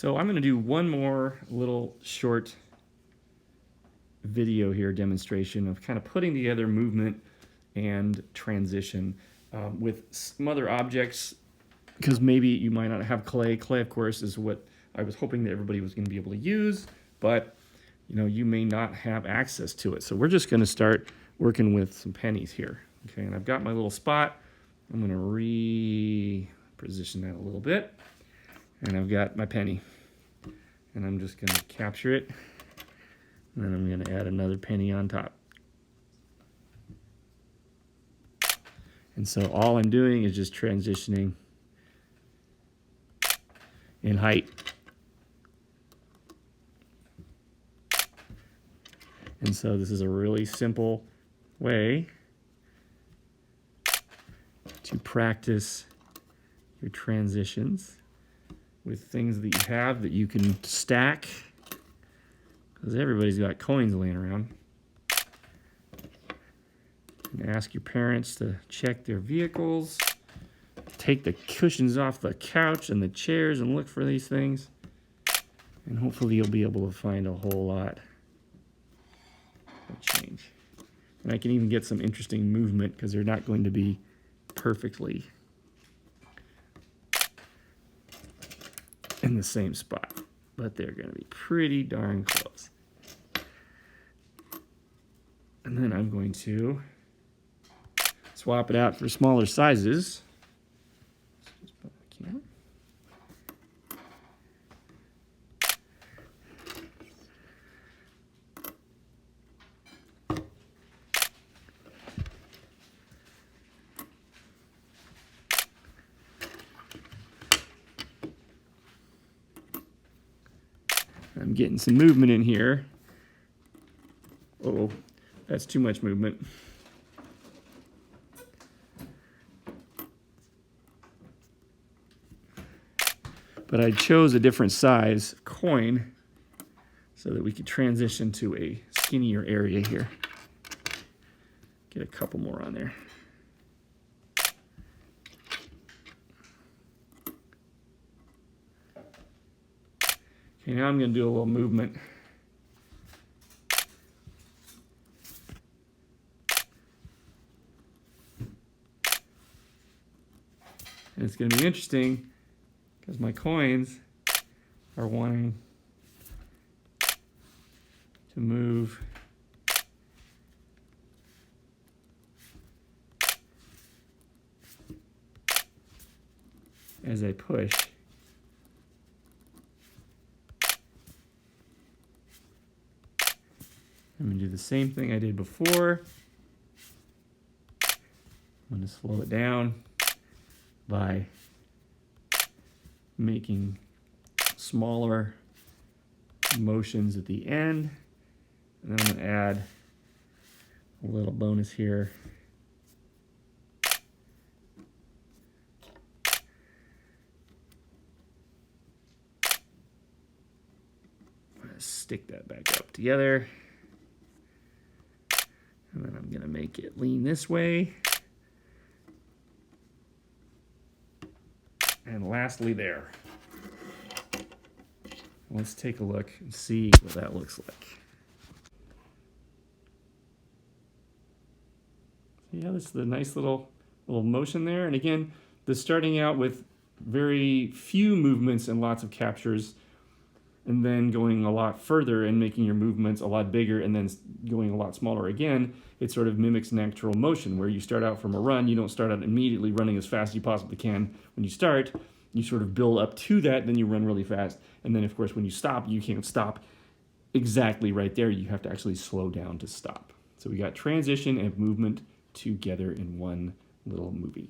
So I'm going to do one more little short video here demonstration of kind of putting together movement and transition with some other objects, because maybe you might not have clay. Clay, of course, is what I was hoping that everybody was going to be able to use, but you may not have access to it. So we're just going to start working with some pennies here. Okay, and I've got my little spot. I'm going to reposition that a little bit. And I've got my penny. And I'm just going to capture it. And then I'm going to add another penny on top. And so all I'm doing is just transitioning in height. And so this is a really simple way to practice your transitions with things that you have that you can stack, because everybody's got coins laying around. And ask your parents to check their vehicles, take the cushions off the couch and the chairs and look for these things, and hopefully you'll be able to find a whole lot of change. And I can even get some interesting movement, because they're not going to be perfectly in the same spot, but they're going to be pretty darn close. And then I'm going to swap it out for smaller sizes. I'm getting some movement in here. Uh-oh, that's too much movement. But I chose a different size coin so that we could transition to a skinnier area here. Get a couple more on there. Okay, now I'm going to do a little movement. And it's going to be interesting, because my coins are wanting to move as I push. I'm going to do the same thing I did before. I'm going to slow it down by making smaller motions at the end. And then I'm going to add a little bonus here. I'm going to stick that back up together. And then I'm going to make it lean this way. And lastly there. Let's take a look and see what that looks like. Yeah, this is the nice little motion there. And again, the starting out with very few movements and lots of captures, and then going a lot further and making your movements a lot bigger and then going a lot smaller again, it sort of mimics natural motion, where you start out from a run. You don't start out immediately running as fast as you possibly can when you start. You sort of build up to that, then you run really fast. And then, of course, when you stop, you can't stop exactly right there. You have to actually slow down to stop. So we got transition and movement together in one little movie.